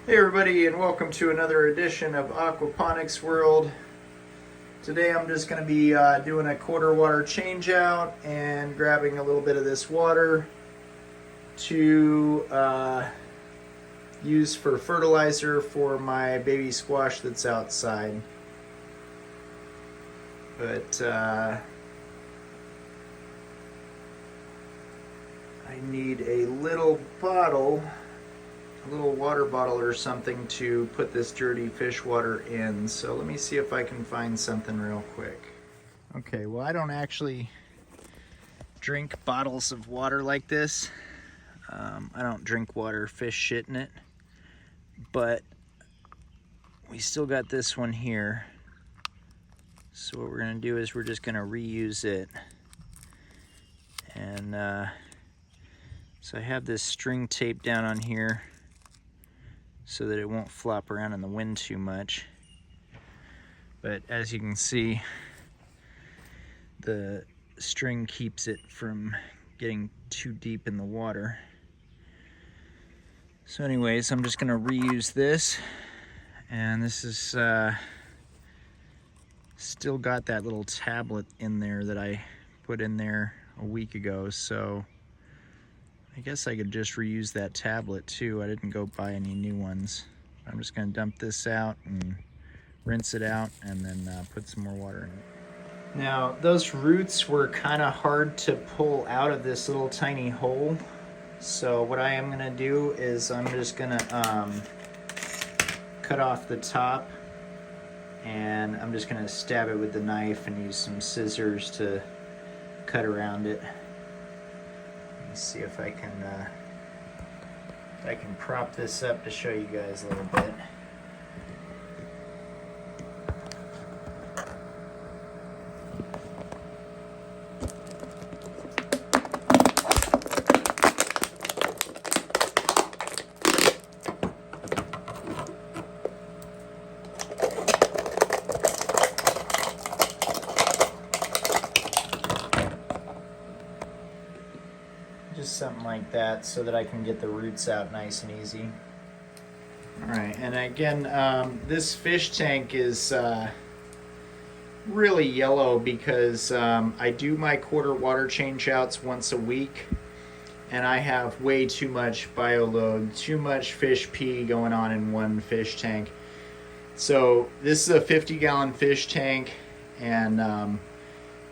Hey everybody, and welcome to another edition of Aquaponics World. Today I'm just going to be doing a quarter water change out and grabbing a little bit of this water to use for fertilizer for my baby squash that's outside. But I need a little bottle, a little water bottle or something to put this dirty fish water in. So let me see if I can find something real quick. Okay, well, I don't actually drink bottles of water like this. I don't drink water, fish shit in it. But we still got this one here. So what we're gonna do is we're just gonna reuse it. And so I have this string taped down on here so that it won't flop around in the wind too much. But as you can see, the string keeps it from getting too deep in the water. So anyways, I'm just gonna reuse this, and this is still got that little tablet in there that I put in there a week ago, so I guess I could just reuse that tablet too. I didn't go buy any new ones. I'm just gonna dump this out and rinse it out and then put some more water in it. Now, those roots were kind of hard to pull out of this little tiny hole. So what I am gonna do is I'm just gonna cut off the top, and I'm just gonna stab it with the knife and use some scissors to cut around it. Let me see if I can prop this up to show you guys a little bit. Just something like that so that I can get the roots out nice and easy. Alright, and again, this fish tank is really yellow because I do my quarter water change outs once a week, and I have way too much bio load, too much fish pee going on in one fish tank. So this is a 50-gallon fish tank, and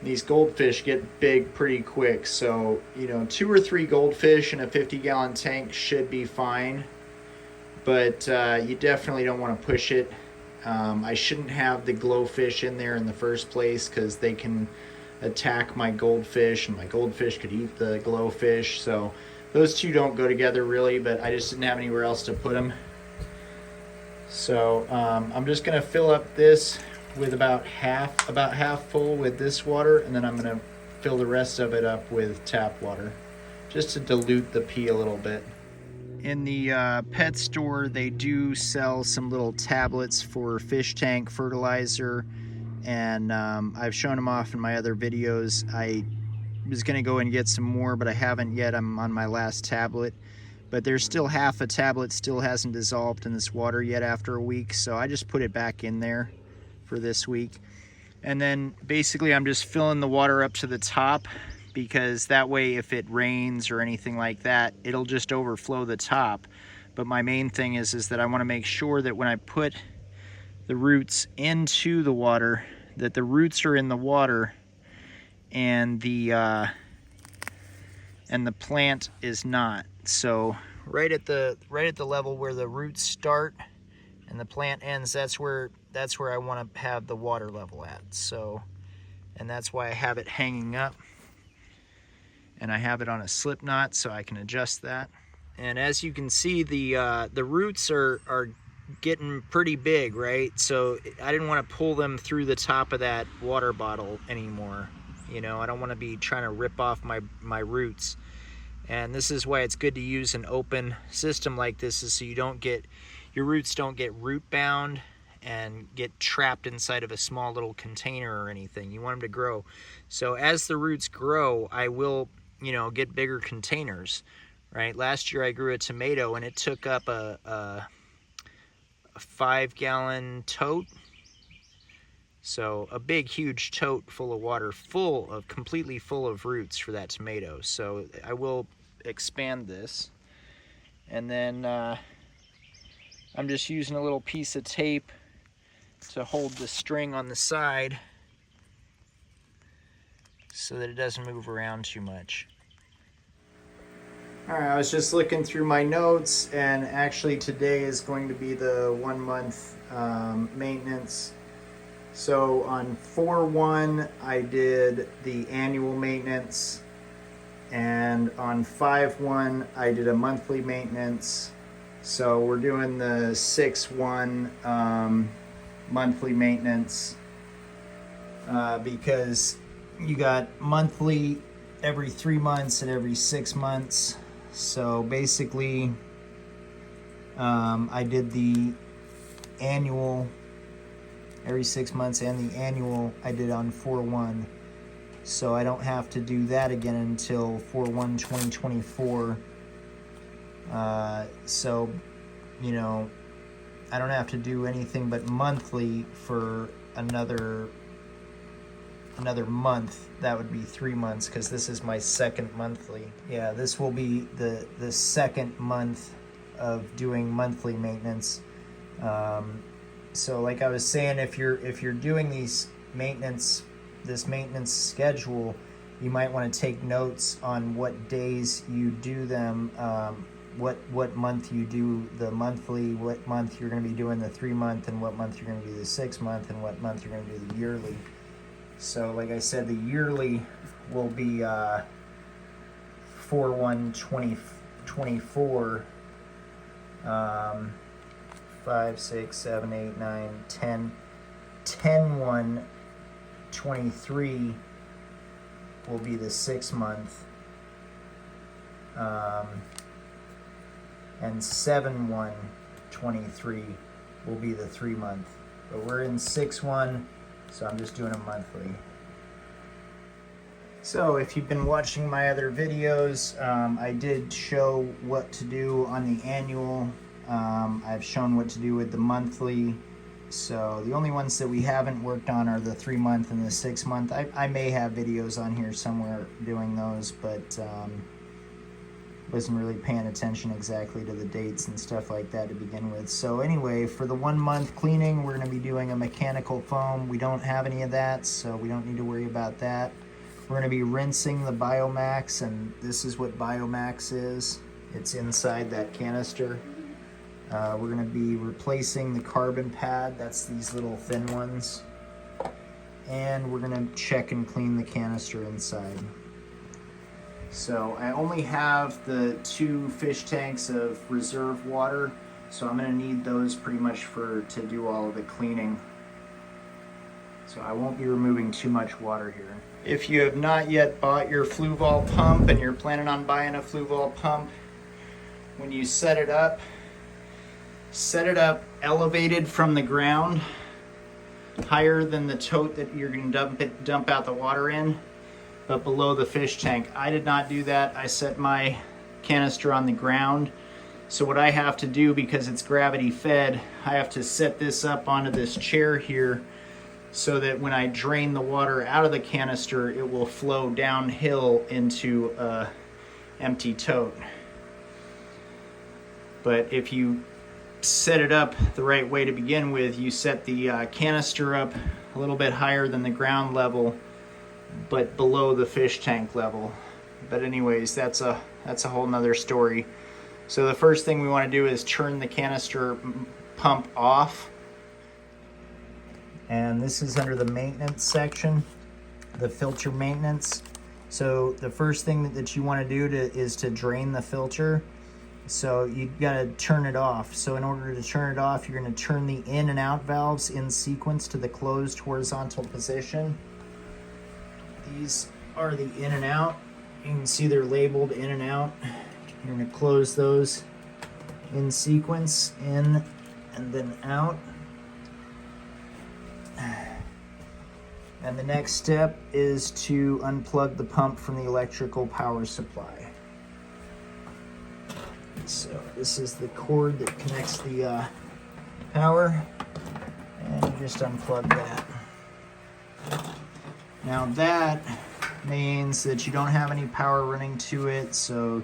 these goldfish get big pretty quick. So, you know, 2 or 3 goldfish in a 50-gallon tank should be fine, but you definitely don't want to push it. I shouldn't have the glowfish in there in the first place because they can attack my goldfish, and my goldfish could eat the glowfish. So those two don't go together really, but I just didn't have anywhere else to put them. So I'm just gonna fill up this with about half full with this water, and then I'm gonna fill the rest of it up with tap water just to dilute the pee a little bit. In the pet store, they do sell some little tablets for fish tank fertilizer, and I've shown them off in my other videos. I was gonna go and get some more, but I haven't yet. I'm on my last tablet, but there's still half a tablet still hasn't dissolved in this water yet after a week, so I just put it back in there for this week. And then basically I'm just filling the water up to the top, because that way if it rains or anything like that, it'll just overflow the top. But my main thing is that I want to make sure that when I put the roots into the water, that the roots are in the water and the plant is not. So right at the level where the roots start and the plant ends, that's where I want to have the water level at. So, and that's why I have it hanging up, and I have it on a slip knot so I can adjust that. And as you can see, the roots are getting pretty big, right? So I didn't want to pull them through the top of that water bottle anymore. You know, I don't want to be trying to rip off my roots. And this is why it's good to use an open system like this, is so your roots don't get root bound and get trapped inside of a small little container or anything. You want them to grow. So as the roots grow, I will, you know, get bigger containers, right? Last year I grew a tomato and it took up a a 5-gallon tote. So a big, huge tote full of water, completely full of roots for that tomato. So I will expand this. And then I'm just using a little piece of tape to hold the string on the side so that it doesn't move around too much. All right, I was just looking through my notes, and actually today is going to be the 1 month maintenance. So on 4/1, I did the annual maintenance, and on 5/1, I did a monthly maintenance. So we're doing the 6/1 monthly maintenance because you got monthly every 3 months and every 6 months. So basically, I did the annual every 6 months, and the annual I did on 4/1. So I don't have to do that again until 4/1/2024. So, you know, I don't have to do anything but monthly for another month. That would be 3 months, because this is my second monthly. Yeah, this will be the second month of doing monthly maintenance. So like I was saying, if you're doing this maintenance schedule, you might want to take notes on what days you do them, what month you do the monthly, what month you're going to be doing the 3 month, and what month you're going to do the 6 month, and what month you're going to do the yearly. So like I said, the yearly will be 4/1/2024, 5, 6, 7, 8, 9, 10. 10/1/23 will be the 6 month, and 7/1/23 will be the 3 month. But we're in 6/1, so I'm just doing a monthly. So if you've been watching my other videos, I did show what to do on the annual. I've shown what to do with the monthly. So the only ones that we haven't worked on are the 3 month and the 6 month. I may have videos on here somewhere doing those, but wasn't really paying attention exactly to the dates and stuff like that to begin with. So anyway, for the 1 month cleaning, we're going to be doing a mechanical foam. We don't have any of that, so we don't need to worry about that. We're going to be rinsing the Biomax, and this is what Biomax is. It's inside that canister. We're going to be replacing the carbon pad. That's these little thin ones. And we're going to check and clean the canister inside. So I only have the 2 fish tanks of reserve water, so I'm going to need those pretty much to do all of the cleaning. So I won't be removing too much water here. If you have not yet bought your Fluval pump and you're planning on buying a Fluval pump, when you set it up elevated from the ground, higher than the tote that you're going to dump out the water in, but below the fish tank. I did not do that. I set my canister on the ground. So what I have to do, because it's gravity fed, I have to set this up onto this chair here so that when I drain the water out of the canister, it will flow downhill into a empty tote. But if you set it up the right way to begin with, you set the canister up a little bit higher than the ground level, but below the fish tank level. But anyways, that's a whole nother story. So the first thing we want to do is turn the canister pump off. And this is under the maintenance section, the filter maintenance. So the first thing that you want to do is to drain the filter. So you got to turn it off. So in order to turn it off, you're going to turn the in and out valves in sequence to the closed horizontal position. These are the in and out. You can see they're labeled in and out. You're going to close those in sequence, in and then out. And the next step is to unplug the pump from the electrical power supply. So this is the cord that connects the power, and you just unplug that. Now that means that you don't have any power running to it, so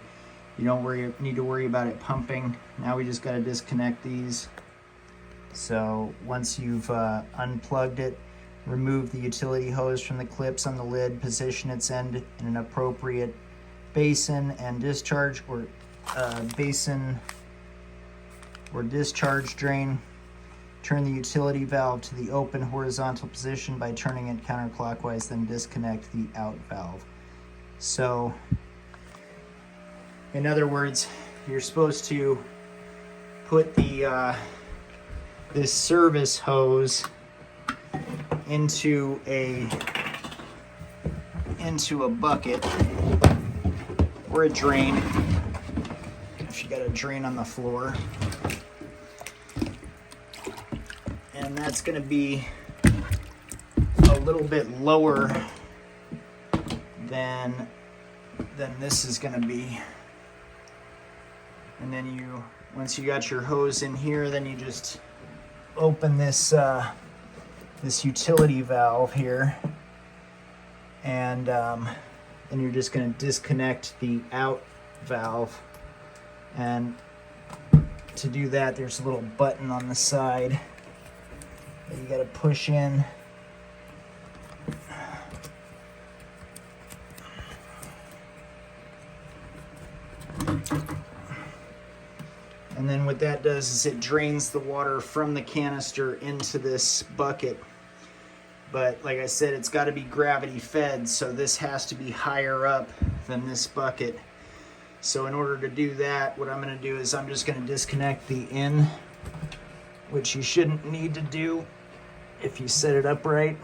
you don't need to worry about it pumping. Now we just got to disconnect these. So once you've unplugged it, remove the utility hose from the clips on the lid, position its end in an appropriate basin and discharge or discharge drain. Turn the utility valve to the open horizontal position by turning it counterclockwise, then disconnect the out valve. So, in other words, you're supposed to put the this service hose into a bucket or a drain, if you got a drain on the floor. And that's going to be a little bit lower than this is going to be. And then once you got your hose in here, then you just open this this utility valve here, and you're just going to disconnect the out valve. And to do that, there's a little button on the side that you got to push in. And then what that does is it drains the water from the canister into this bucket. But like I said, it's got to be gravity fed, so this has to be higher up than this bucket. So in order to do that, what I'm going to do is I'm just going to disconnect the in, which you shouldn't need to do if you set it up right.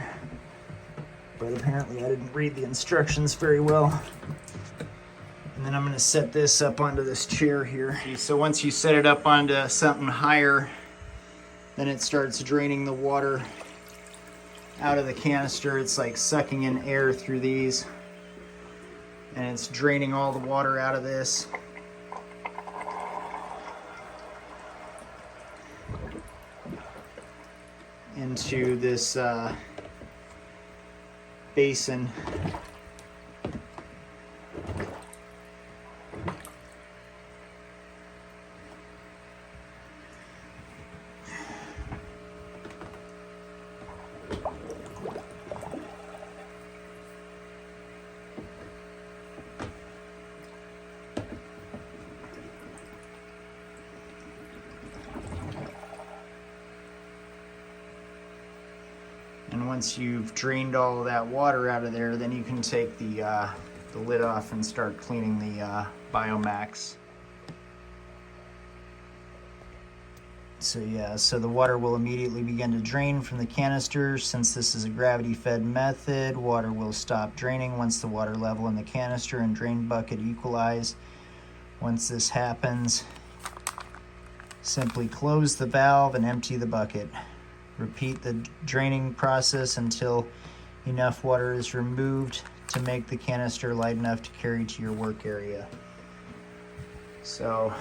But apparently I didn't read the instructions very well. And then I'm going to set this up onto this chair here. So once you set it up onto something higher, then it starts draining the water out of the canister. It's like sucking in air through these, and it's draining all the water out of this. Into this basin. And once you've drained all of that water out of there, then you can take the lid off and start cleaning the Biomax. So yeah, so the water will immediately begin to drain from the canister. Since this is a gravity-fed method, water will stop draining once the water level in the canister and drain bucket equalize. Once this happens, simply close the valve and empty the bucket. Repeat the draining process until enough water is removed to make the canister light enough to carry to your work area. So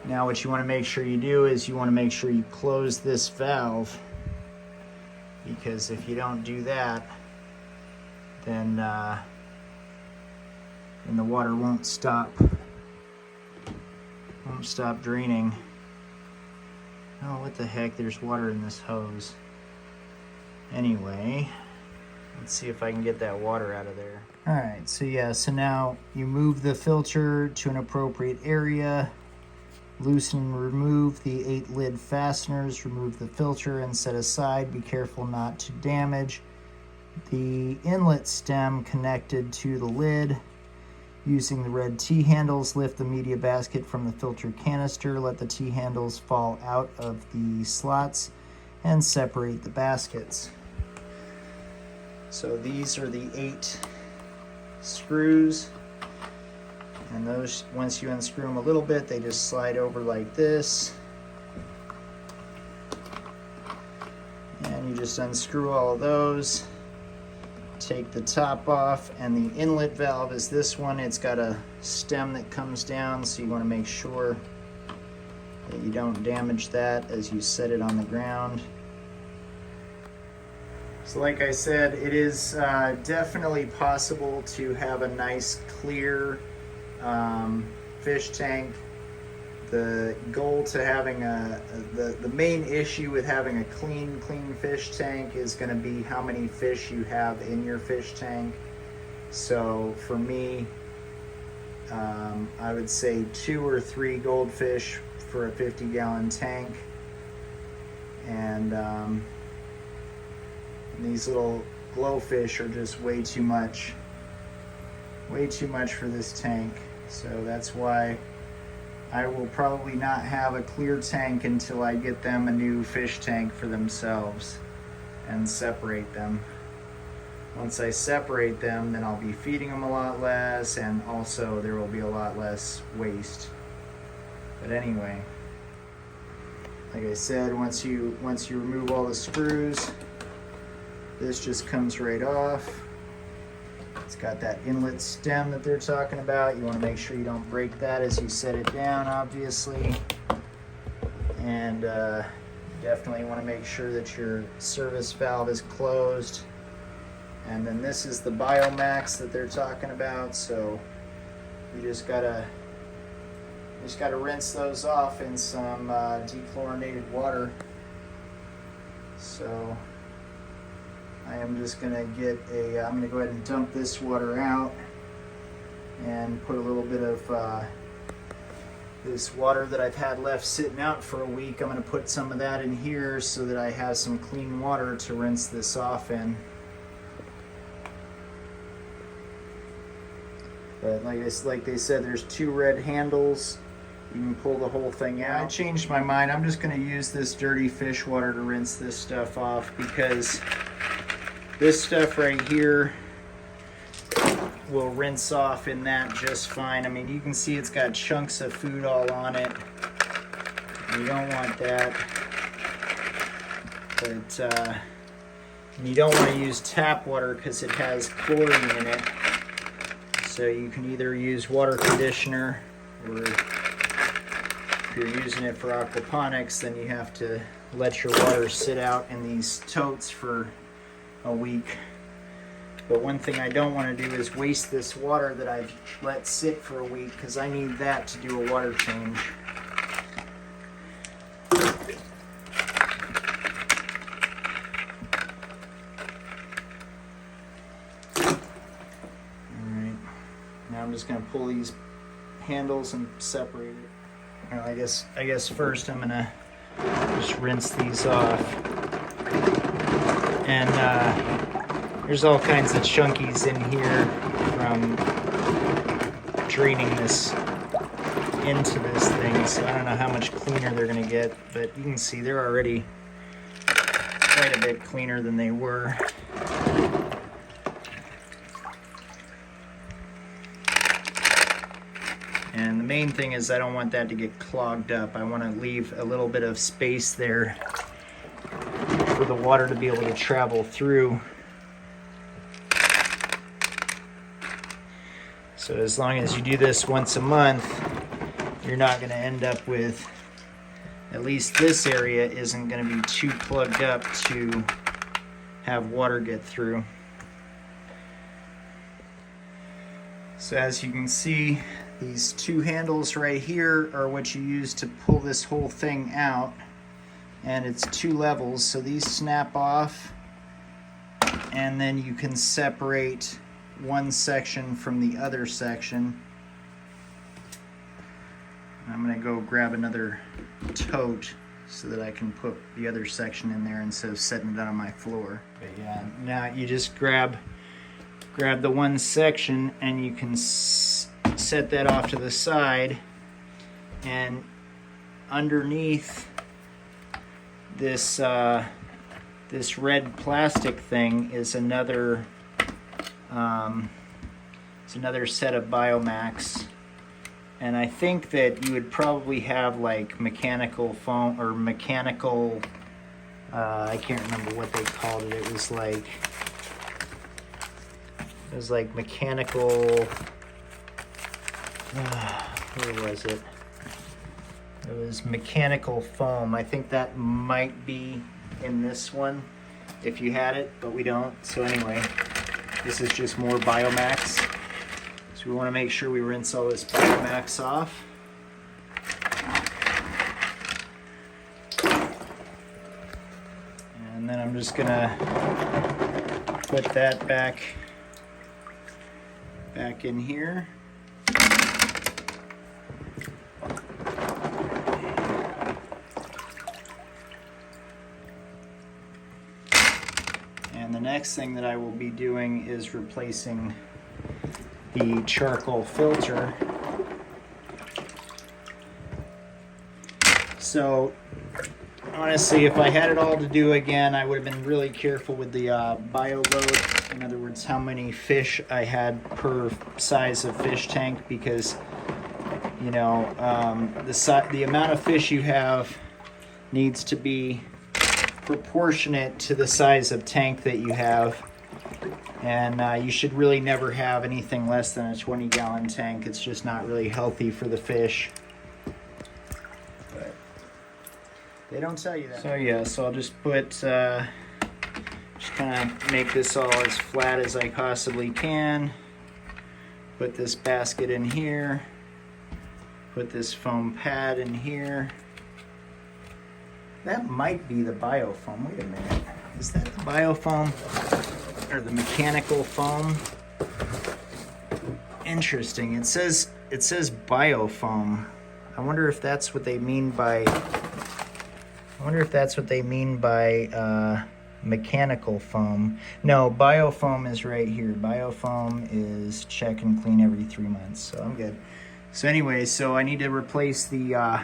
now what you want to make sure you do is you want to make sure you close this valve, because if you don't do that, then the water won't stop draining. Oh, what the heck, there's water in this hose. Anyway, let's see if I can get that water out of there. Alright, so yeah, so now you move the filter to an appropriate area, loosen and remove the 8 lid fasteners, remove the filter and set aside. Be careful not to damage the inlet stem connected to the lid. Using the red T-handles, lift the media basket from the filter canister. Let the T-handles fall out of the slots and separate the baskets. So these are the 8 screws, and those, once you unscrew them a little bit, they just slide over like this. And you just unscrew all of those. Take the top off, and the inlet valve is this one. It's got a stem that comes down, so you want to make sure that you don't damage that as you set it on the ground. So like I said, it is definitely possible to have a nice clear fish tank. The goal to having the main issue with having a clean fish tank is going to be how many fish you have in your fish tank. So for me, I would say 2 or 3 goldfish for a 50-gallon tank, and these little glowfish are just way too much for this tank. So that's why I will probably not have a clear tank until I get them a new fish tank for themselves and separate them. Once I separate them, then I'll be feeding them a lot less, and also there will be a lot less waste. But anyway, like I said, once you remove all the screws, this just comes right off. It's got that inlet stem that they're talking about. You want to make sure you don't break that as you set it down, obviously. And definitely want to make sure that your service valve is closed. And then this is the Biomax that they're talking about. So you just gotta rinse those off in some dechlorinated water. So I am just gonna I'm gonna go ahead and dump this water out and put a little bit of this water that I've had left sitting out for a week. I'm gonna put some of that in here so that I have some clean water to rinse this off in. But like they said, there's 2 red handles. You can pull the whole thing out. I changed my mind. I'm just gonna use this dirty fish water to rinse this stuff off, because this stuff right here will rinse off in that just fine. I mean, you can see it's got chunks of food all on it. You don't want that. But you don't want to use tap water because it has chlorine in it. So you can either use water conditioner, or if you're using it for aquaponics, then you have to let your water sit out in these totes for a week. But one thing I don't want to do is waste this water that I've let sit for a week, because I need that to do a water change. Alright, now I'm just going to pull these handles and separate it. Well, I guess first I'm going to just rinse these off. And there's all kinds of chunkies in here from draining this into this thing, so I don't know how much cleaner they're going to get, but you can see they're already quite a bit cleaner than they were. And the main thing is I don't want that to get clogged up. I want to leave a little bit of space there for the water to be able to travel through. So as long as you do this once a month, you're not going to end up with, at least this area isn't going to be too plugged up to have water get through. So as you can see, these 2 handles right here are what you use to pull this whole thing out. And it's 2 levels, so these snap off, and then you can separate one section from the other section. I'm going to go grab another tote so that I can put the other section in there instead of setting it on my floor. But yeah, now you just grab the one section and you can set that off to the side, and underneath this this red plastic thing is another set of Biomax. And I think that you would probably have like mechanical foam or mechanical, I can't remember what they called it. It was like mechanical, where was it? It was mechanical foam. I think that might be in this one if you had it, but we don't. So anyway, this is just more Biomax. So we want to make sure we rinse all this Biomax off. And then I'm just gonna put that back in here. And the next thing that I will be doing is replacing the charcoal filter. So honestly, if I had it all to do again, I would have been really careful with the bio load. In other words, how many fish I had per size of fish tank, because you know the amount of fish you have needs to be proportionate to the size of tank that you have, and you should really never have anything less than a 20-gallon tank. It's just not really healthy for the fish. But they don't tell you that. So yeah, so I'll just put just kind of make this all as flat as I possibly can. Put this basket in here. Put this foam pad in here. That might be the biofoam. Wait a minute. Is that the biofoam or the mechanical foam? Interesting. It says biofoam. I wonder if that's what they mean by mechanical foam. No, biofoam is right here. Biofoam is check and clean every 3 months. So I'm good. So anyway, so I need to replace the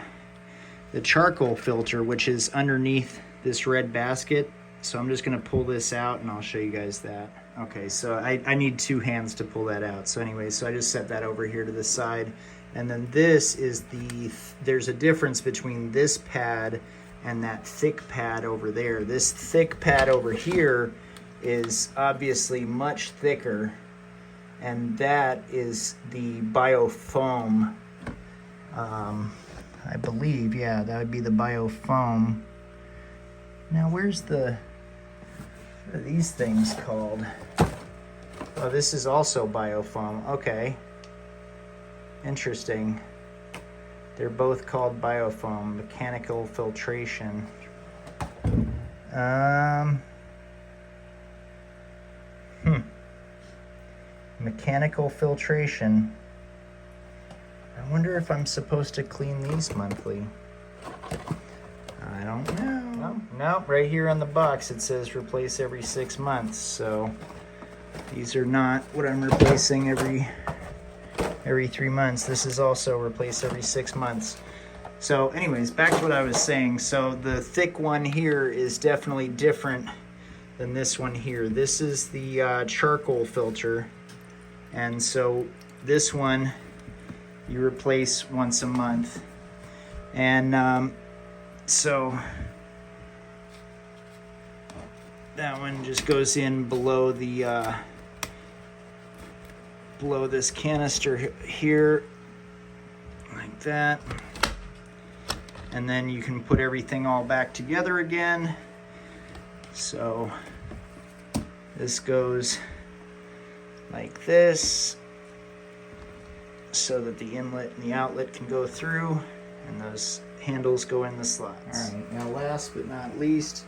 charcoal filter, which is underneath this red basket. So I'm just gonna pull this out and I'll show you guys that. Okay, so I need 2 hands to pull that out. So anyway, so I just set that over here to the side. And then this is there's a difference between this pad and that thick pad over there. This thick pad over here is obviously much thicker, and that is the biofoam. I believe, yeah, that would be the biofoam. Now, what are these things called? Oh, this is also biofoam. Okay. Interesting. They're both called biofoam, mechanical filtration. Mechanical filtration. I wonder if I'm supposed to clean these monthly. I don't know. No, right here on the box it says replace every 6 months. So these are not what I'm replacing every 3 months. This is also replaced every 6 months. So anyways, back to what I was saying. So the thick one here is definitely different than this one here. This is the charcoal filter. And so this one you replace once a month. And so that one just goes in below the below this canister here, like that. And then you can put everything all back together again. So this goes like this, so that the inlet and the outlet can go through, and those handles go in the slots. All right, now last but not least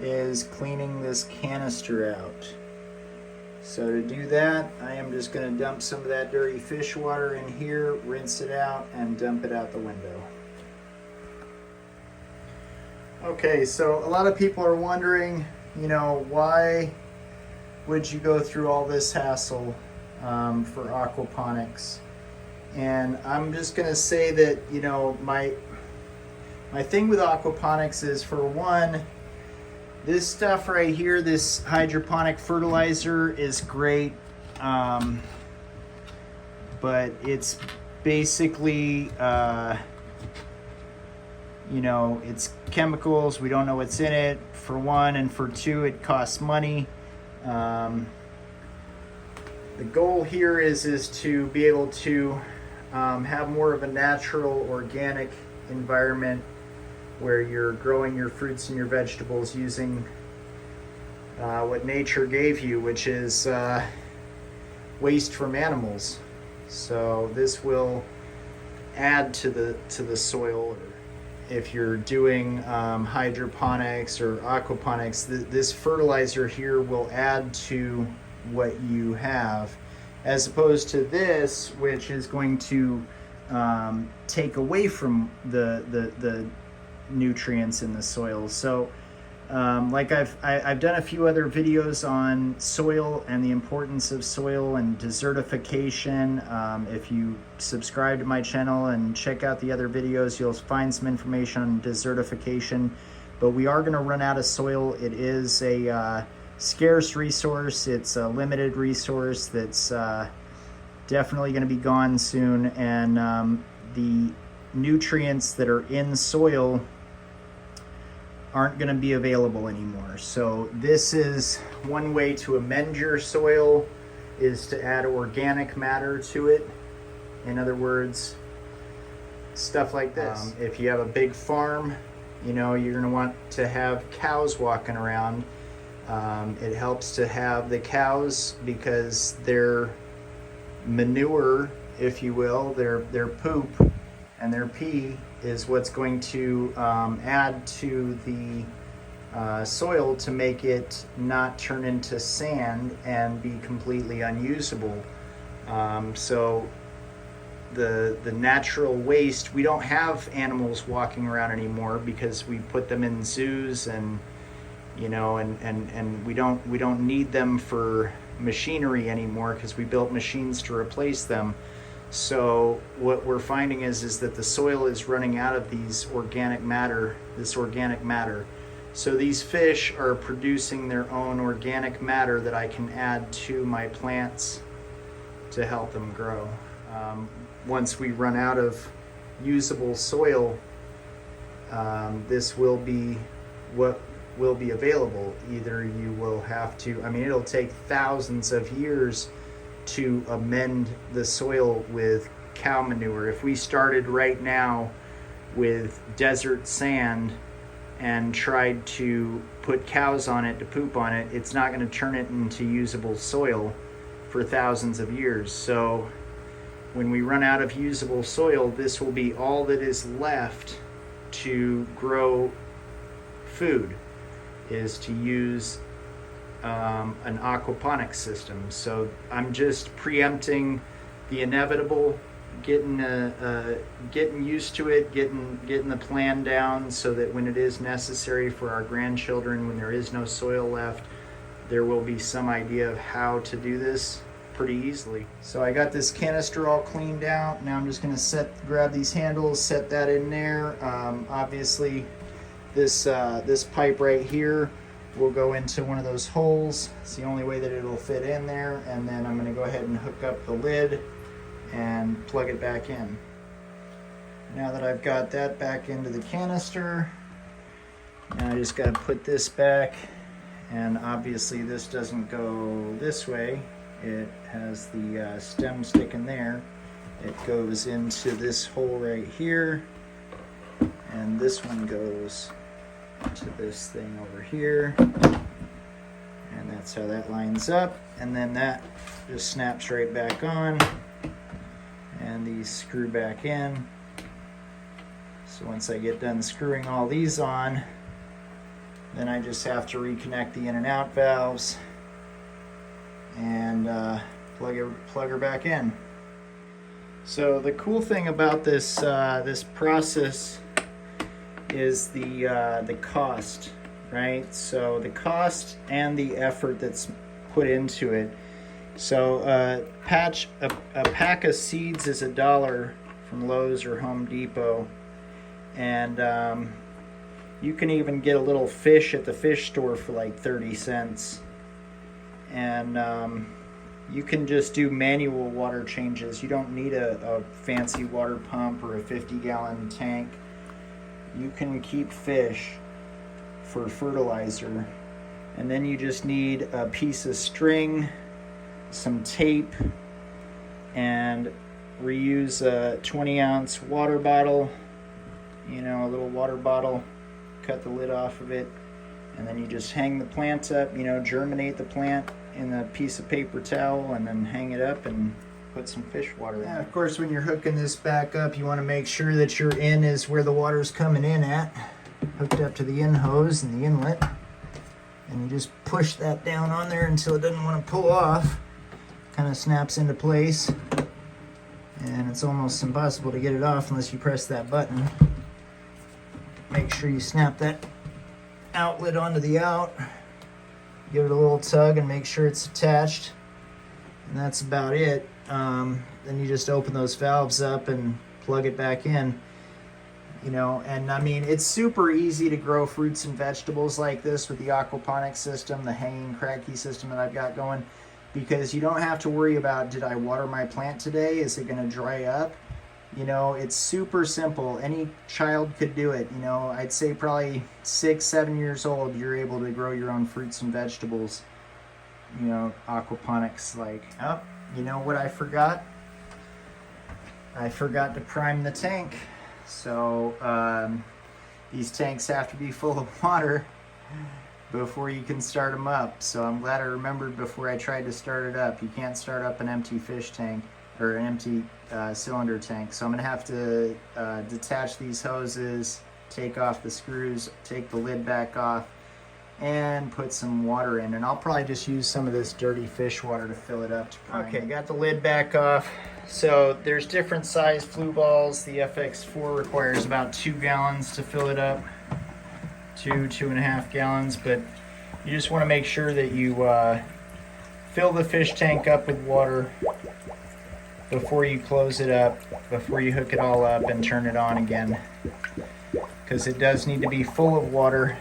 is cleaning this canister out. So to do that, I am just going to dump some of that dirty fish water in here, rinse it out, and dump it out the window. Okay, so a lot of people are wondering, you know, why would you go through all this hassle for aquaponics? And I'm just going to say that, you know, my thing with aquaponics is, for one, this stuff right here, this hydroponic fertilizer, is great, but it's basically, you know, it's chemicals. We don't know what's in it, for one, and for two, it costs money. The goal here is to be able to have more of a natural, organic environment where you're growing your fruits and your vegetables using what nature gave you, which is waste from animals. So this will add to the soil. If you're doing hydroponics or aquaponics, this fertilizer here will add to what you have, as opposed to this, which is going to take away from the nutrients in the soil. So like I've done a few other videos on soil and the importance of soil and desertification. If you subscribe to my channel and check out the other videos, you'll find some information on desertification. But we are going to run out of soil. It is a scarce resource. It's a limited resource that's definitely going to be gone soon. And the nutrients that are in soil aren't going to be available anymore. So this is one way to amend your soil, is to add organic matter to it. In other words, stuff like this. If you have a big farm, you know, you're going to want to have cows walking around. It helps to have the cows because their manure, if you will, their poop and their pee is what's going to add to the soil to make it not turn into sand and be completely unusable. So the natural waste, we don't have animals walking around anymore because we put them in zoos, and you know, and we don't need them for machinery anymore because we built machines to replace them. So what we're finding is that the soil is running out of this organic matter. So these fish are producing their own organic matter that I can add to my plants to help them grow. Once we run out of usable soil, this will be what will be available. Either you will have to, I mean, it'll take thousands of years to amend the soil with cow manure. If we started right now with desert sand and tried to put cows on it to poop on it, it's not going to turn it into usable soil for thousands of years. So when we run out of usable soil, this will be all that is left to grow food, is to use an aquaponics system. So I'm just preempting the inevitable, getting used to it, getting the plan down so that when it is necessary for our grandchildren, when there is no soil left, there will be some idea of how to do this pretty easily. So I got this canister all cleaned out. Now I'm just going to grab these handles, set that in there. Obviously this pipe right here will go into one of those holes. It's the only way that it'll fit in there, and then I'm going to go ahead and hook up the lid and plug it back in. Now that I've got that back into the canister, now I just got to put this back, and obviously this doesn't go this way. It has the stem sticking there. It goes into this hole right here, and this one goes to this thing over here, and that's how that lines up. And then that just snaps right back on, and these screw back in. So once I get done screwing all these on, then I just have to reconnect the in and out valves and plug her back in. So the cool thing about this this process is the cost, right? So the cost and the effort that's put into it. So a pack of seeds is $1 from Lowe's or Home Depot, and you can even get a little fish at the fish store for like 30 cents. And you can just do manual water changes. You don't need a fancy water pump or a 50-gallon tank. You can keep fish for fertilizer, and then you just need a piece of string, some tape, and reuse a 20-ounce water bottle. you know, a little water bottle, cut the lid off of it, and then you just hang the plant up, you know, germinate the plant in a piece of paper towel and then hang it up and put some fish water in. Yeah, of course, when you're hooking this back up, you want to make sure that your in is where the water's coming in at, hooked up to the in hose and the inlet. And you just push that down on there until it doesn't want to pull off. Kind of snaps into place. And it's almost impossible to get it off unless you press that button. Make sure you snap that outlet onto the out. Give it a little tug and make sure it's attached. And that's about it. Then you just open those valves up and plug it back in. You know, and I mean, it's super easy to grow fruits and vegetables like this with the aquaponics system, the hanging cracky system that I've got going, because you don't have to worry about, did I water my plant today? Is it going to dry up? You know, it's super simple. Any child could do it. You know, I'd say probably 6, 7 years old, you're able to grow your own fruits and vegetables. You know, aquaponics like, oh, you know what I forgot? I forgot to prime the tank. So these tanks have to be full of water before you can start them up. So I'm glad I remembered before I tried to start it up. You can't start up an empty fish tank or an empty cylinder tank. So I'm gonna have to detach these hoses, take off the screws, take the lid back off, and put some water in. And I'll probably just use some of this dirty fish water to fill it up. Okay, got the lid back off. So there's different size flue balls. The FX4 requires about 2 gallons to fill it up. 2.5 gallons, but you just want to make sure that you fill the fish tank up with water before you close it up, before you hook it all up and turn it on again, because it does need to be full of water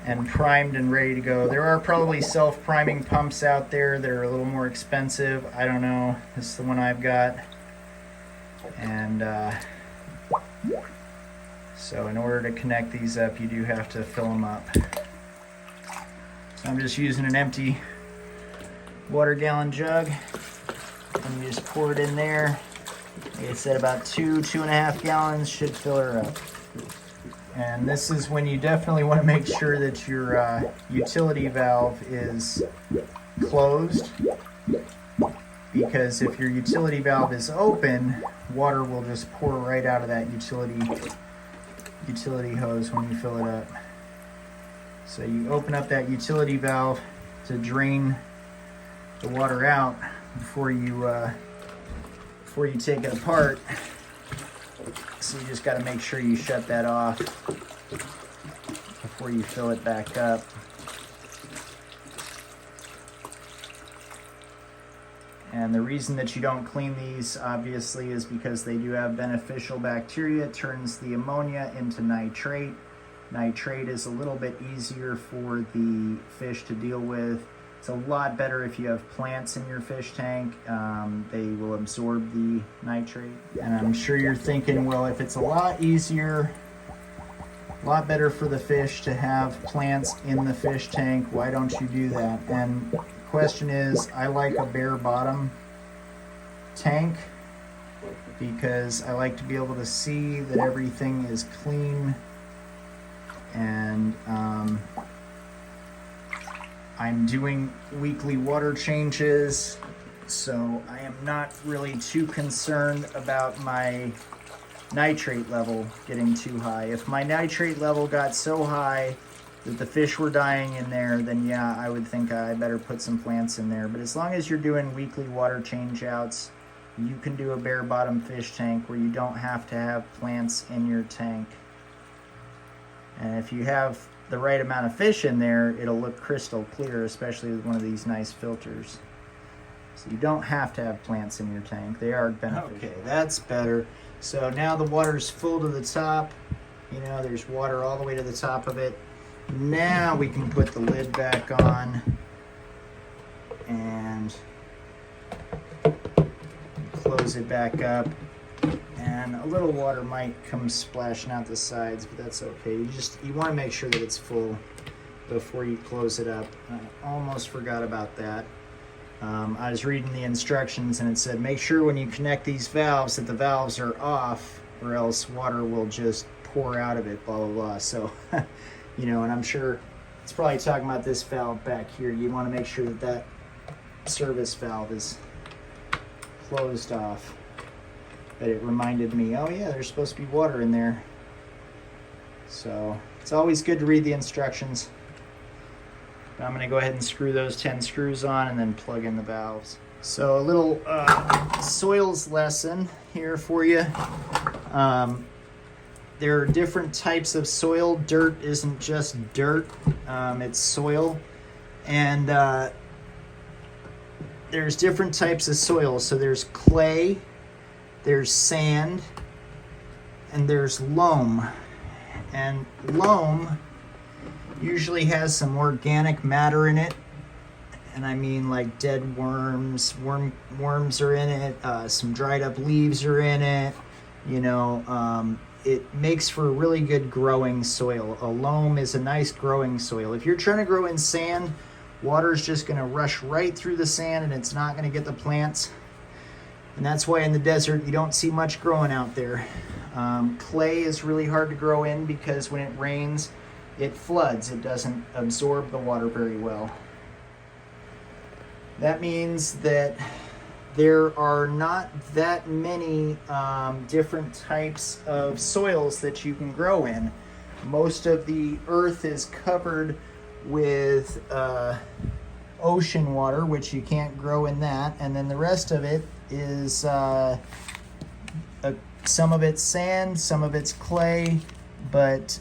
and primed and ready to go. There are probably self-priming pumps out there that are a little more expensive. I don't know. This is the one I've got. And so in order to connect these up, you do have to fill them up. So I'm just using an empty water gallon jug. And you just pour it in there. Like I said, about 2.5 gallons should fill her up. And this is when you definitely want to make sure that your utility valve is closed, because if your utility valve is open, water will just pour right out of that utility hose when you fill it up. So you open up that utility valve to drain the water out before you take it apart. So you just got to make sure you shut that off before you fill it back up. And the reason that you don't clean these, obviously, is because they do have beneficial bacteria. It turns the ammonia into nitrate. Nitrate is a little bit easier for the fish to deal with. It's a lot better if you have plants in your fish tank. They will absorb the nitrate. And I'm sure you're thinking, well, if it's a lot easier, a lot better for the fish to have plants in the fish tank, why don't you do that? And the question is, I like a bare bottom tank because I like to be able to see that everything is clean, and I'm doing weekly water changes, so I am not really too concerned about my nitrate level getting too high. If my nitrate level got so high that the fish were dying in there, then yeah, I would think I better put some plants in there. But as long as you're doing weekly water change outs, you can do a bare bottom fish tank where you don't have to have plants in your tank. And if you have the right amount of fish in there, it'll look crystal clear, especially with one of these nice filters. So you don't have to have plants in your tank. They are beneficial. Okay, that's better. So now the water's full to the top. You know, there's water all the way to the top of it. Now we can put the lid back on and close it back up. And a little water might come splashing out the sides, but that's okay. You want to make sure that it's full before you close it up. I almost forgot about that. I was reading the instructions and it said make sure when you connect these valves that the valves are off or else water will just pour out of it, blah, blah, blah. So, you know, and I'm sure it's probably talking about this valve back here. You want to make sure that that service valve is closed off. But it reminded me, oh yeah, there's supposed to be water in there. So it's always good to read the instructions. But I'm going to go ahead and screw those 10 screws on and then plug in the valves. So a little soils lesson here for you. There are different types of soil. Dirt isn't just dirt, it's soil. And there's different types of soil. So there's clay, there's sand, and there's loam. And loam usually has some organic matter in it. And I mean like dead worms, worms are in it, some dried up leaves are in it. You know, it makes for a really good growing soil. A loam is a nice growing soil. If you're trying to grow in sand, water's just gonna rush right through the sand and it's not gonna get the plants. And that's why in the desert you don't see much growing out there. Clay is really hard to grow in because when it rains, it floods. It doesn't absorb the water very well. That means that there are not that many different types of soils that you can grow in. Most of the earth is covered with ocean water, which you can't grow in that. And then the rest of it is some of it's sand, some of it's clay, but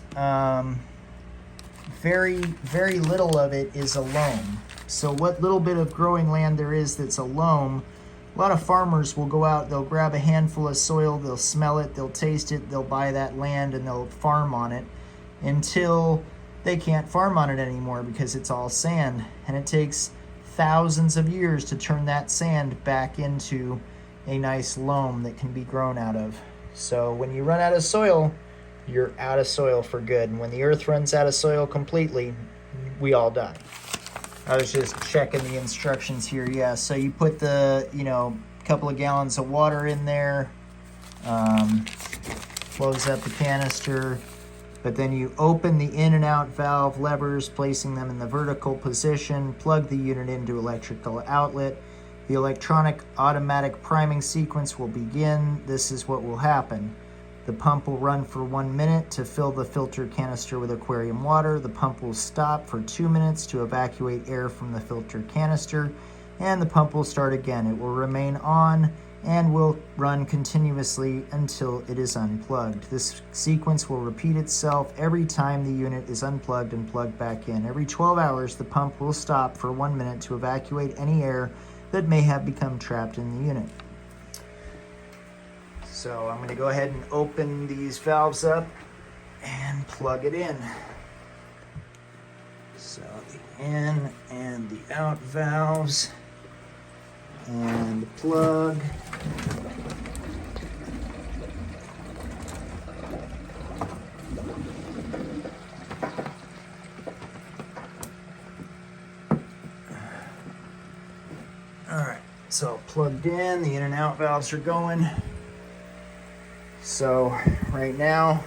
very, very little of it is a loam. So what little bit of growing land there is that's a loam, a lot of farmers will go out, they'll grab a handful of soil, they'll smell it, they'll taste it, they'll buy that land and they'll farm on it until they can't farm on it anymore because it's all sand. And it takes thousands of years to turn that sand back into a nice loam that can be grown out of. So when you run out of soil, you're out of soil for good. And when the earth runs out of soil completely, we all die. I was just checking the instructions here. Yeah, so you put the, couple of gallons of water in there, close up the canister, but then you open the in and out valve levers, placing them in the vertical position, plug the unit into electrical outlet. The electronic automatic priming sequence will begin. This is what will happen. The pump will run for 1 minute to fill the filter canister with aquarium water. The pump will stop for 2 minutes to evacuate air from the filter canister, and the pump will start again. It will remain on and will run continuously until it is unplugged. This sequence will repeat itself every time the unit is unplugged and plugged back in. Every 12 hours, the pump will stop for 1 minute to evacuate any air that may have become trapped in the unit. So I'm going to go ahead and open these valves up and plug it in. So the in and the out valves and the plug. All right, so plugged in, the in and out valves are going. So right now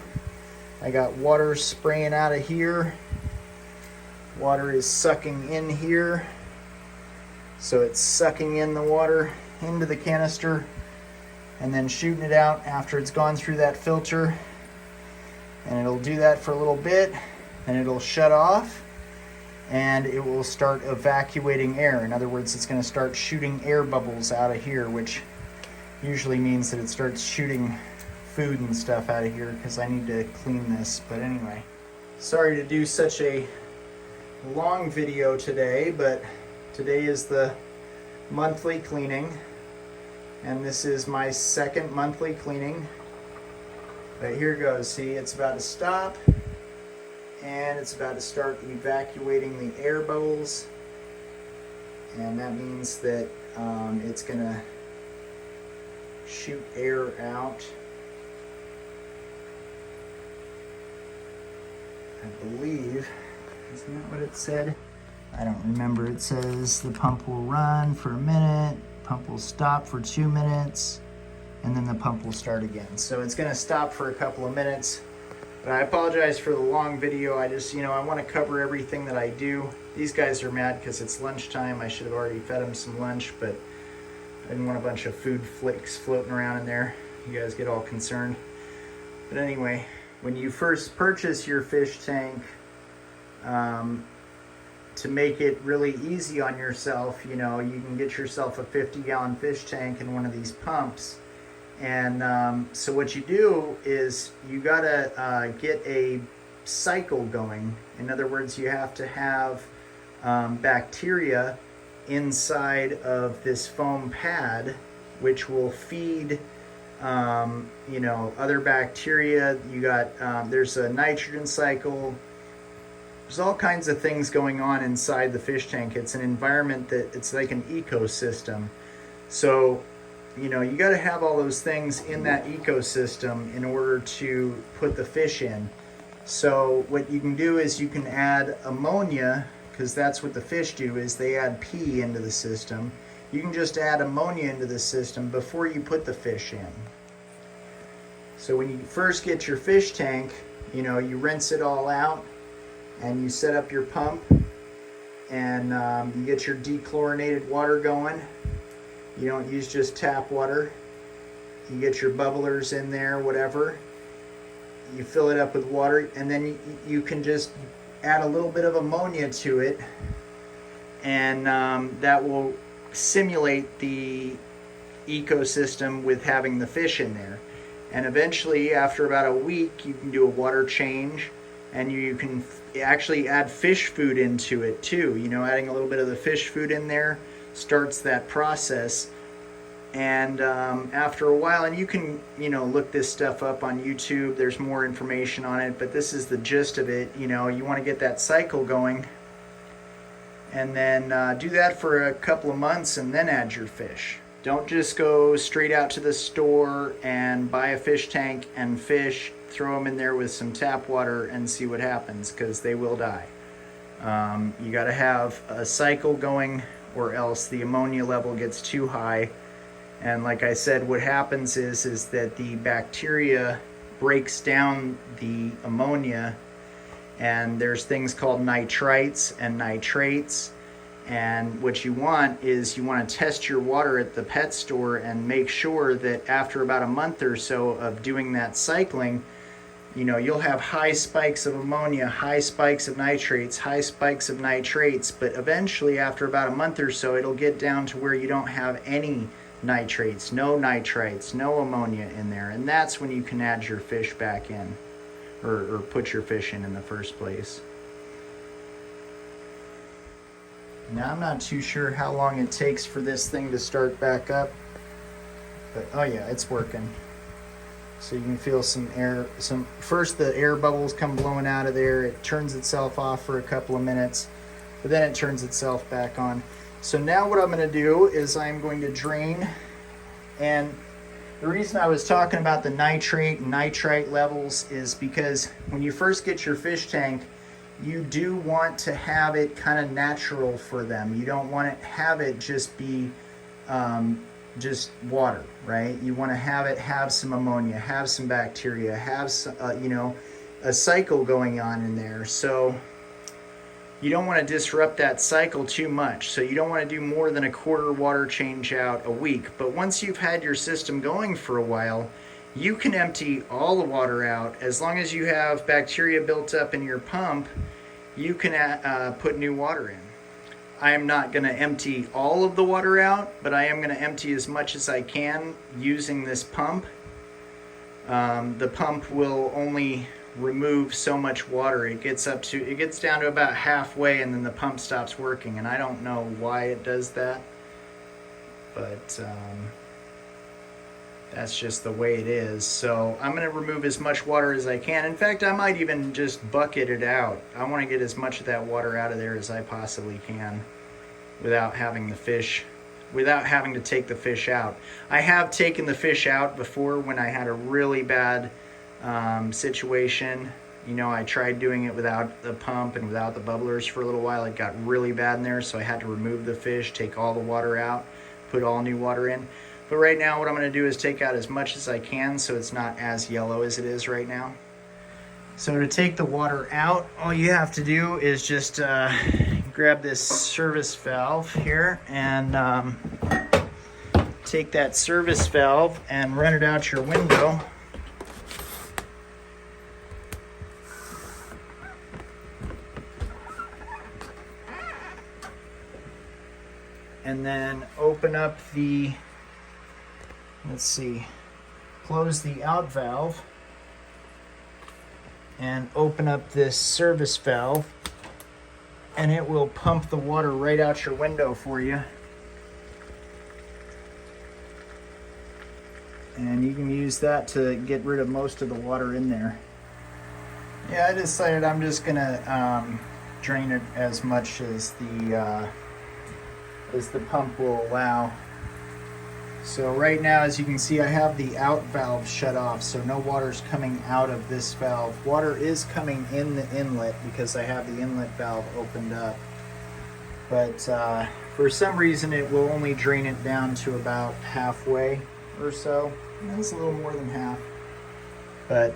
I got water spraying out of here. Water is sucking in here. So it's sucking in the water into the canister and then shooting it out after it's gone through that filter. And it'll do that for a little bit and it'll shut off and it will start evacuating air. In other words, it's going to start shooting air bubbles out of here, which usually means that it starts shooting food and stuff out of here because I need to clean this. But anyway, sorry to do such a long video today, but today is the monthly cleaning and this is my second monthly cleaning. But here goes. See, it's about to stop and it's about to start evacuating the air bubbles, and that means that it's gonna shoot air out. I believe, isn't that what it said? I don't remember. It says the pump will run for a minute, pump will stop for 2 minutes, and then the pump will start again. So it's going to stop for a couple of minutes. But I apologize for the long video. I just, I want to cover everything that I do. These guys are mad because it's lunchtime. I should have already fed them some lunch, but I didn't want a bunch of food flakes floating around in there. You guys get all concerned. But anyway, when you first purchase your fish tank, to make it really easy on yourself, you can get yourself a 50-gallon fish tank and one of these pumps. And so what you do is you gotta get a cycle going. In other words, you have to have bacteria inside of this foam pad, which will feed other bacteria. You got there's a nitrogen cycle. There's all kinds of things going on inside the fish tank. It's an environment that it's like an ecosystem. So you got to have all those things in that ecosystem in order to put the fish in. So what you can do is you can add ammonia, because that's what the fish do, is they add pee into the system. You can just add ammonia into the system before you put the fish in. So when you first get your fish tank, you rinse it all out and you set up your pump, and you get your dechlorinated water going. You don't use just tap water. You get your bubblers in there, whatever. You fill it up with water, and then you can just add a little bit of ammonia to it, and that will simulate the ecosystem with having the fish in there. And eventually, after about a week, you can do a water change, and you can actually add fish food into it too. Adding a little bit of the fish food in there starts that process. And after a while, and you can look this stuff up on YouTube, there's more information on it, but this is the gist of it. You want to get that cycle going, and then do that for a couple of months, and then add your fish. Don't just go straight out to the store and buy a fish tank and fish, throw them in there with some tap water and see what happens, because they will die. You got to have a cycle going, or else the ammonia level gets too high. And like I said, what happens is that the bacteria breaks down the ammonia, and there's things called nitrites and nitrates. And what you want is you want to test your water at the pet store and make sure that after about a month or so of doing that cycling, you'll have high spikes of ammonia, high spikes of nitrates, high spikes of nitrates, but eventually after about a month or so, it'll get down to where you don't have any nitrates, no nitrites, no ammonia in there. And that's when you can add your fish back in, or put your fish in the first place. Now I'm not too sure how long it takes for this thing to start back up, but oh yeah, it's working. So you can feel some air, first the air bubbles come blowing out of there, it turns itself off for a couple of minutes, but then it turns itself back on. So now what I'm going to do is I'm going to drain, and the reason I was talking about the nitrate and nitrite levels is because when you first get your fish tank, you do want to have it kind of natural for them. You don't want to have it just be just water, right? You want to have some ammonia, have some bacteria, have some, a cycle going on in there. So you don't want to disrupt that cycle too much. So you don't want to do more than a quarter water change out a week. But once you've had your system going for a while, you can empty all the water out. As long as you have bacteria built up in your pump, you can put new water in. I am not going to empty all of the water out, but I am going to empty as much as I can using this pump. The pump will only remove so much water. It gets down to about halfway, and then the pump stops working, and I don't know why it does that, but that's just the way it is. So I'm going to remove as much water as I can. In fact, I might even just bucket it out. I want to get as much of that water out of there as I possibly can without having to take the fish out. I have taken the fish out before when I had a really bad situation. I tried doing it without the pump and without the bubblers for a little while. It got really bad in there, so I had to remove the fish, take all the water out, put all new water in. But right now what I'm going to do is take out as much as I can so it's not as yellow as it is right now. So to take the water out, all you have to do is just grab this service valve here and take that service valve and run it out your window. And then open up the, close the out valve and open up this service valve, and it will pump the water right out your window for you. And you can use that to get rid of most of the water in there. Yeah, I decided I'm just gonna drain it as much as the pump will allow. So right now, as you can see, I have the out valve shut off, so no water's coming out of this valve. Water is coming in the inlet because I have the inlet valve opened up. But for some reason, it will only drain it down to about halfway or so. That's a little more than half. But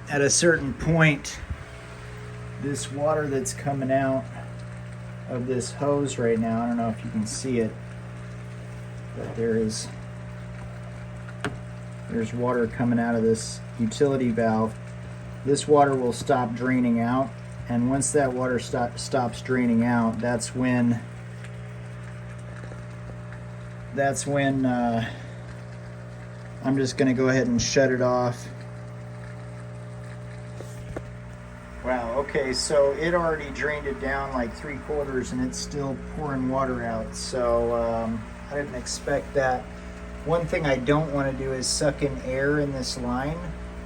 at a certain point, this water that's coming out of this hose right now, I don't know if you can see it, but there's water coming out of this utility valve. This water will stop draining out, and once that water stops draining out, that's when I'm just going to go ahead and shut it off. Wow, okay, so it already drained it down like 3/4 and it's still pouring water out. So I didn't expect that. One thing I don't want to do is suck in air in this line.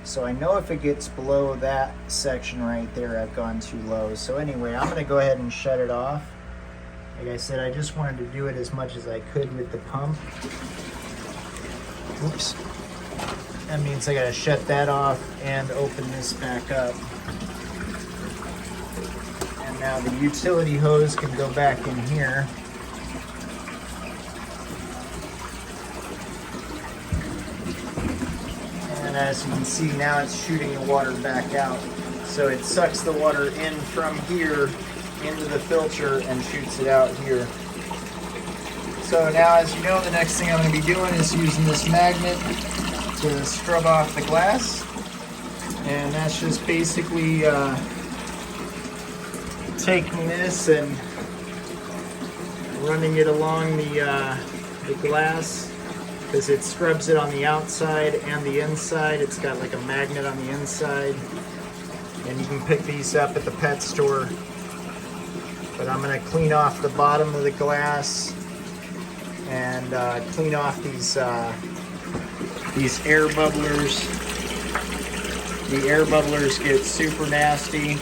So I know if it gets below that section right there, I've gone too low. So anyway, I'm going to go ahead and shut it off. Like I said, I just wanted to do it as much as I could with the pump. Oops. That means I got to shut that off and open this back up. And now the utility hose can go back in here. And as you can see, now it's shooting the water back out. So it sucks the water in from here into the filter and shoots it out here. So now, as you know, the next thing I'm going to be doing is using this magnet to scrub off the glass. And that's just basically taking this and running it along the glass, because it scrubs it on the outside and the inside. It's got like a magnet on the inside, and you can pick these up at the pet store. But I'm going to clean off the bottom of the glass and clean off these air bubblers. The air bubblers get super nasty,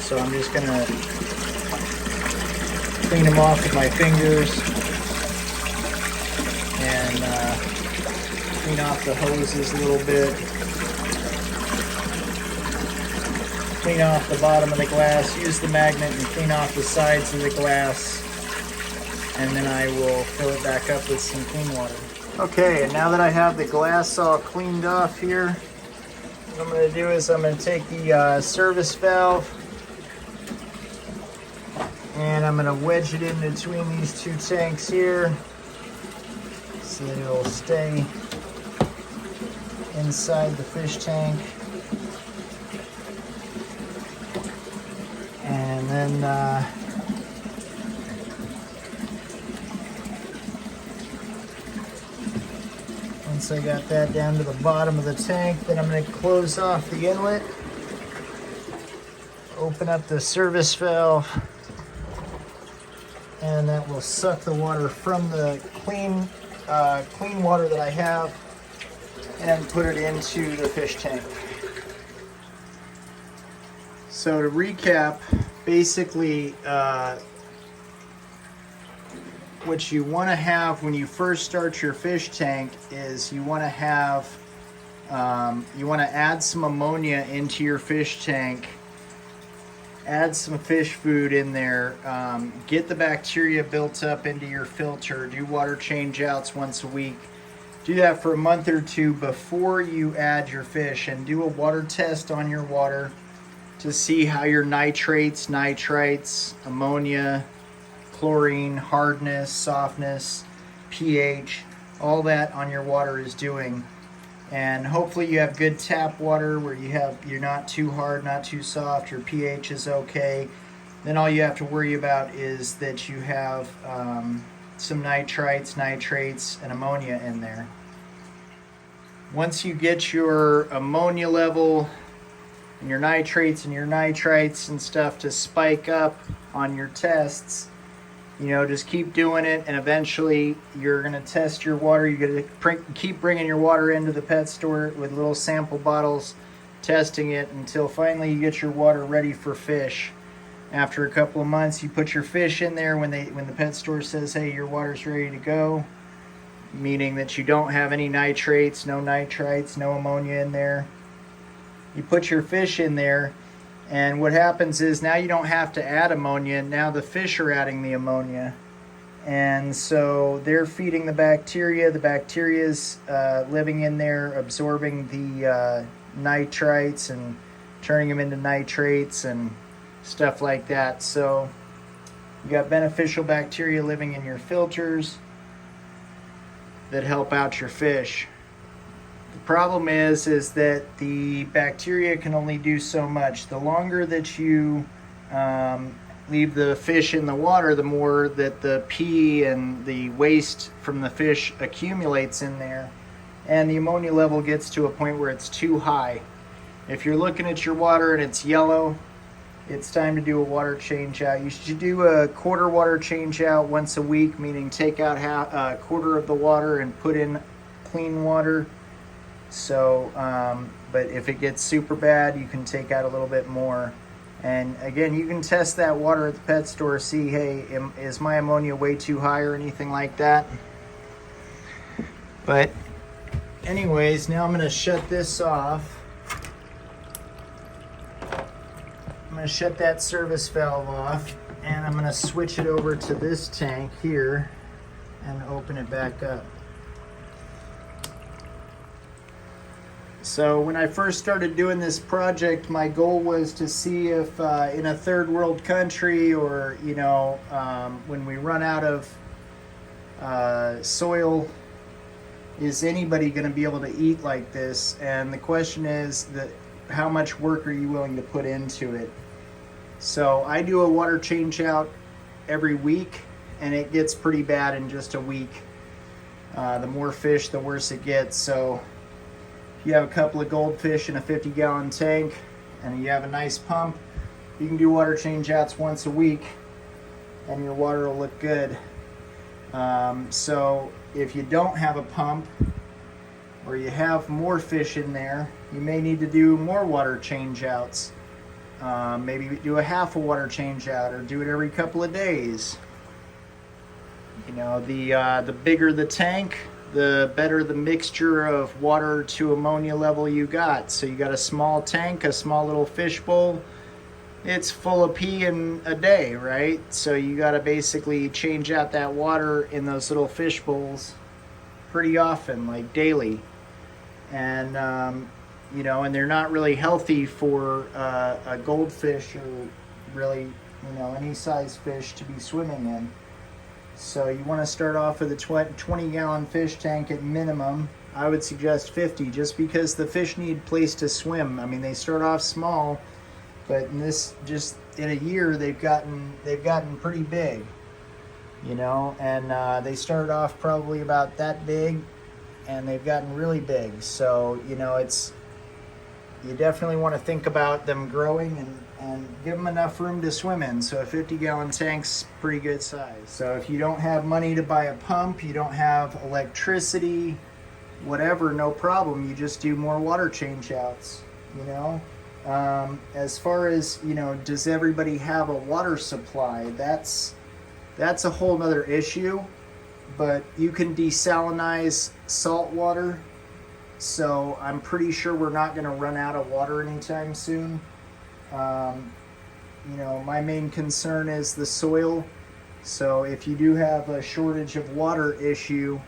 so I'm just going to clean them off with my fingers and clean off the hoses a little bit. Clean off the bottom of the glass, use the magnet and clean off the sides of the glass, and then I will fill it back up with some clean water. Okay, and now that I have the glass all cleaned off here, what I'm going to do is I'm going to take the service valve and I'm going to wedge it in between these two tanks here so that it'll stay inside the fish tank. And then once I got that down to the bottom of the tank, then I'm going to close off the inlet, open up the service valve, and that will suck the water from the clean water that I have and put it into the fish tank. So to recap, basically what you want to have when you first start your fish tank is you want to have add some ammonia into your fish tank add some fish food in there, get the bacteria built up into your filter, do water change outs once a week. Do that for a month or two before you add your fish, and do a water test on your water to see how your nitrates, nitrites, ammonia, chlorine, hardness, softness, pH, all that on your water is doing. And hopefully you have good tap water where you're not too hard, not too soft, your pH is okay. Then all you have to worry about is that you have some nitrites, nitrates, and ammonia in there. Once you get your ammonia level and your nitrates and your nitrites and stuff to spike up on your tests, just keep doing it, and eventually you're going to test your water. You're going to keep bringing your water into the pet store with little sample bottles, testing it until finally you get your water ready for fish. After a couple of months, you put your fish in there when the pet store says, hey, your water's ready to go, meaning that you don't have any nitrates, no nitrites, no ammonia in there. You put your fish in there, and what happens is now you don't have to add ammonia. Now the fish are adding the ammonia. And so they're feeding the bacteria. The bacteria's living in there, absorbing the nitrites and turning them into nitrates and stuff like that. So you got beneficial bacteria living in your filters that help out your fish. The problem is that the bacteria can only do so much. The longer that you leave the fish in the water, the more that the pee and the waste from the fish accumulates in there, and the ammonia level gets to a point where it's too high. If you're looking at your water and it's yellow, it's time to do a water change out. You should do a quarter water change out once a week, meaning take out a quarter of the water and put in clean water. So, but if it gets super bad, you can take out a little bit more. And again, you can test that water at the pet store, see, hey, is my ammonia way too high or anything like that. But anyways, now I'm going to shut this off. I'm going to shut that service valve off, and I'm going to switch it over to this tank here and open it back up. So when I first started doing this project, my goal was to see if in a third world country, or when we run out of soil, is anybody going to be able to eat like this? And the question is that how much work are you willing to put into it? So I do a water change out every week, and it gets pretty bad in just a week. The more fish, the worse it gets. So you have a couple of goldfish in a 50-gallon tank and you have a nice pump, you can do water change outs once a week and your water will look good. So if you don't have a pump, or you have more fish in there, you may need to do more water change outs. Maybe do a half a water change out, or do it every couple of days. The bigger the tank, the better the mixture of water to ammonia level you got. So you got a small tank, a small little fish bowl, it's full of pee in a day, right? So you got to basically change out that water in those little fish bowls pretty often, like daily. And and they're not really healthy for a goldfish or really any size fish to be swimming in. So you want to start off with a 20-gallon fish tank at minimum. I would suggest 50, just because the fish need place to swim. I mean, they start off small, but in a year they've gotten pretty big, and they started off probably about that big, and they've gotten really big. So you definitely want to think about them growing and give them enough room to swim in. So a 50-gallon tank's pretty good size. So if you don't have money to buy a pump, you don't have electricity, whatever, no problem. You just do more water change outs, As far as, does everybody have a water supply? That's a whole nother issue, but you can desalinize salt water. So I'm pretty sure we're not going to run out of water anytime soon. you know, my main concern is the soil. So if you do have a shortage of water issue,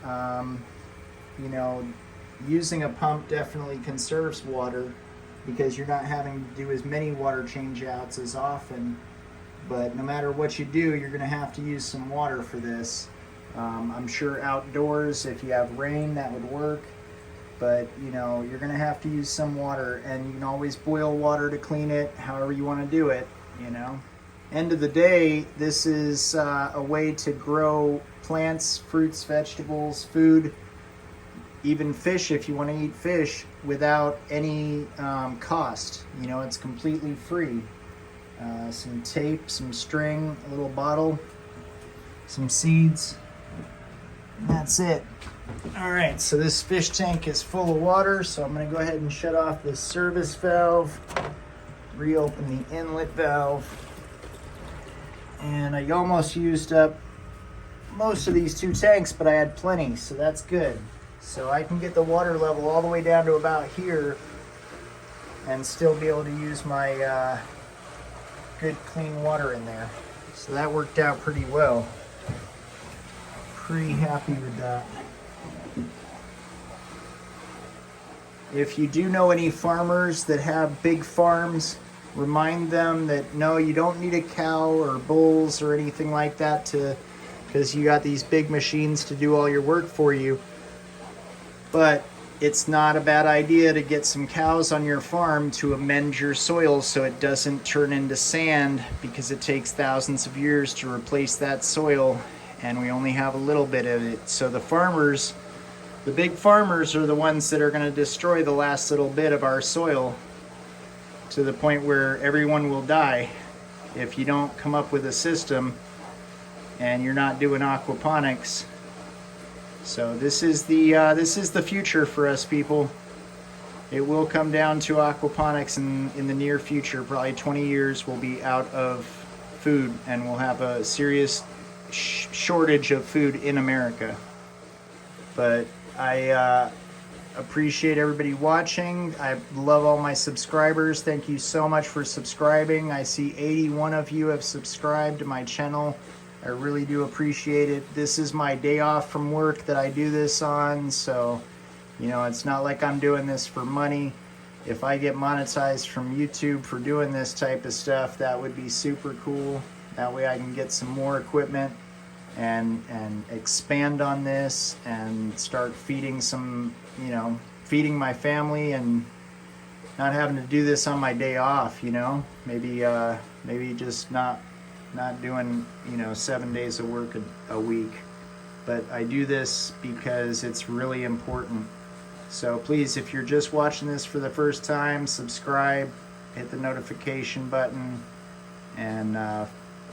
you know, using a pump definitely conserves water because you're not having to do as many water change outs as often. But no matter what you do, you're going to have to use some water for this. I'm sure outdoors, if you have rain, that would work. But, you know, you're going to have to use some water, and you can always boil water to clean it, however you want to do it, you know. End of the day, this is a way to grow plants, fruits, vegetables, food, even fish if you want to eat fish without any cost. You know, it's completely free. Some tape, some string, a little bottle, some seeds, and that's it. All right, so this fish tank is full of water, so I'm going to go ahead and shut off the service valve, reopen the inlet valve, and I almost used up most of these 2 tanks, but I had plenty, so that's good. So I can get the water level all the way down to about here and still be able to use my good clean water in there. So that worked out pretty well. Pretty happy with that. If you do know any farmers that have big farms, remind them that no, you don't need a cow or bulls or anything like that because you got these big machines to do all your work for you. But it's not a bad idea to get some cows on your farm to amend your soil so it doesn't turn into sand, because it takes thousands of years to replace that soil and we only have a little bit of it. So the farmers, the big farmers, are the ones that are going to destroy the last little bit of our soil to the point where everyone will die if you don't come up with a system and you're not doing aquaponics. So this is the future for us people. It will come down to aquaponics in the near future. Probably 20 years we'll be out of food and we'll have a serious shortage of food in America. But I appreciate everybody watching. I love all my subscribers. Thank you so much for subscribing. I see 81 of you have subscribed to my channel. I really do appreciate it. This is my day off from work that I do this on, so, you know, it's not like I'm doing this for money. If I get monetized from YouTube for doing this type of stuff, that would be super cool. That way I can get some more equipment and expand on this and start feeding some, you know, feeding my family and not having to do this on my day off, you know. Maybe just not doing, you know, 7 days of work a week. But I do this because it's really important. So please, if you're just watching this for the first time, subscribe, hit the notification button, and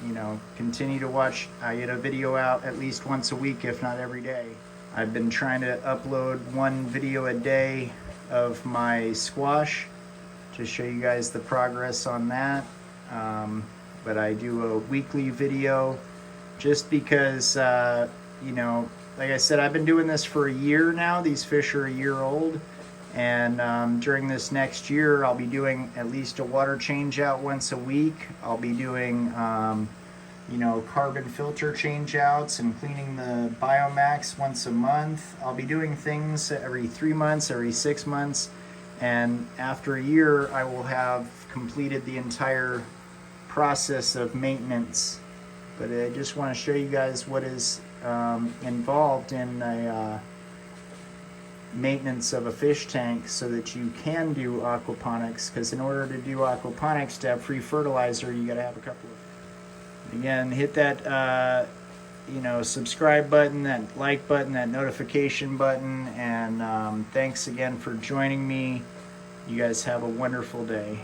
you know, continue to watch. I get a video out at least once a week, if not every day. I've been trying to upload 1 video a day of my squash to show you guys the progress on that. But I do a weekly video just because, you know, like I said, I've been doing this for a year now. These fish are a year old. And during this next year, I'll be doing at least a water change out once a week. I'll be doing, you know, carbon filter change outs and cleaning the Biomax once a month. I'll be doing things every 3 months, every 6 months. And after a year, I will have completed the entire process of maintenance. But I just want to show you guys what is involved in a maintenance of a fish tank so that you can do aquaponics, because in order to do aquaponics, to have free fertilizer, you got to have a couple of. Again, hit that you know, subscribe button, that like button, that notification button, and thanks again for joining me. You guys have a wonderful day.